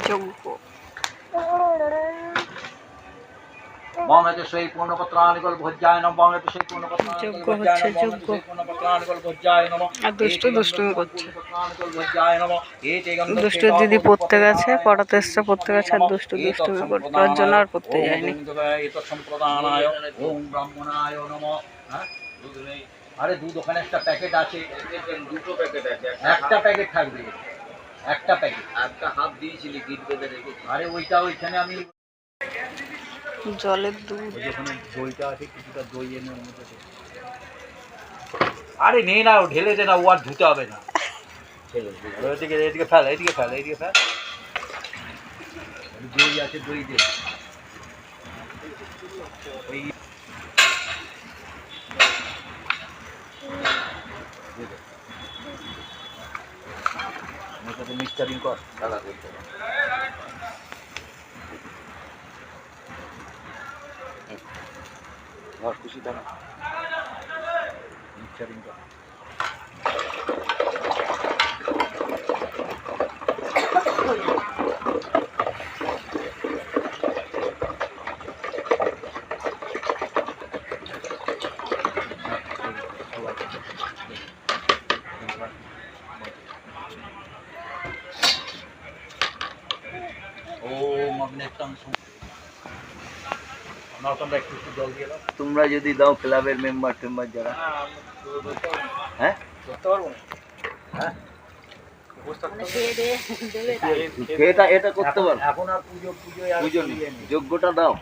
যোগ্য বঙ্গতে সেই পূর্ণপত্রানিকল ভোজ্যায় নম বঙ্গতে সেই পূর্ণপত্রানিকল ভোজ্যায় নম আর দুষ্টু দুষ্টুমি করছে। ভোজ্যায় নম দুষ্টু দিদি পড়তে গেছে, পড়াতে এসছে, পড়তে গেছে, আর দুষ্টু দুষ্টুমি করতে ওর জন্য আর পড়তে যায়নি। সম্প্রদানায় ওম ব্রাহ্মণায় নমঃ। হ্যাঁ আরে দুধ ওখানে একটা প্যাকেট আছে, দুটো প্যাকেট আছে, একটা প্যাকেট থাকবে, একটা প্যাকেট, একটা হাফ দিয়েছিলি গিট বেঁধে রেখেছি। আরে ওইটা ওইখানে আমি জলের দুধ ওখানে দইটা আছে, কিছুটা দই এনে ওর মধ্যে দে। আরে নে না, ও ঢেলে দে না, ও আর ধুতে হবে না। এদিকে এদিকে ফেল, এদিকে ফেল, এদিকে ফেল। দই আছে, দই দে। ওই এটাতে মিক্সচারিং কর, দাদা বলতে ঘর খুশি দাও না, মিক্সচারিং কর। তোমরা যদি দাও ক্লাবের মেম্বার টেম্বার যারা, হ্যাঁ এটা করতে পারো। এখন আর পুজো যোগ্যটা দাও।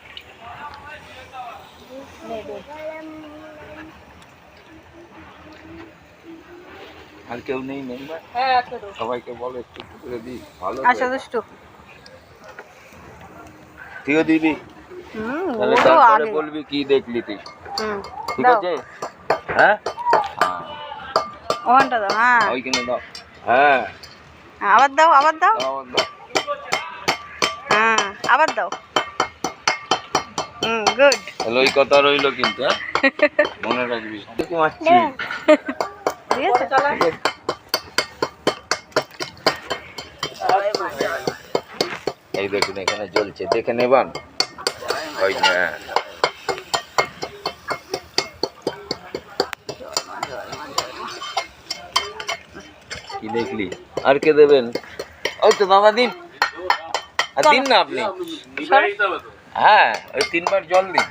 আর কেউ নেই মেম্বার? সবাইকে বলো একটু করে দিই, ভালো। আচ্ছা দুষ্টু তুইও দিবি, তাহলে তারপরে বলবি কি দেখলি তুই। ঠিক আছে, হ্যাঁ ওখানটা দাও। হ্যাঁ ওইখানে দাও। হ্যাঁ আবার দাও, আবার দাও। দাও। হ্যাঁ আবার দাও। গুড। তাহলে ওই কথা রইলো কিন্তু, হ্যাঁ মনে রাখবি। এই দেখুন এখানে জ্বলছে, দেখে নেবান। ওই না কি দেখলি, আর কে দেবেন? ওই তো দাদা দিন, আর দিন না আপনি। হ্যাঁ ওই 3 বার জল দিন।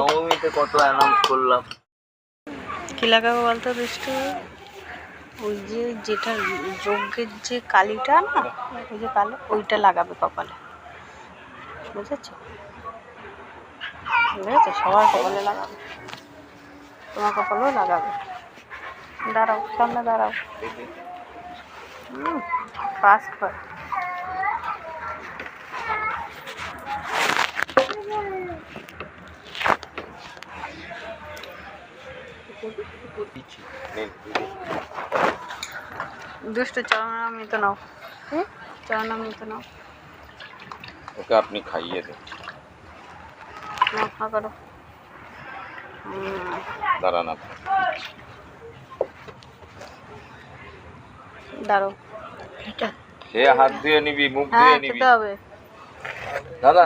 নবমীতে কত অ্যানাউন্স করলাম। কি লাগাবো বলতো দুষ্টু? ওই যে যেটা যজ্ঞের যে কালিটা না, ওই যে কালো, ওইটা লাগাবে কপালে, বুঝেছ? বুঝেছো, সবার কপালে লাগাবে, তোমার কপালেও লাগাবে। দাঁড়াও, সামনে দাঁড়াও। ফাস্ট হয়। দুষ্টু চরণামৃত নাও, চরণামৃত নাও। ওকে আপনি খাইয়ে দেন। না করো, দাঁড়ান দাঁড়াও। খেয়ে হাত ধুয়ে নিবি, মুখ ধুয়ে নিবি। খেতে হবে দাদা।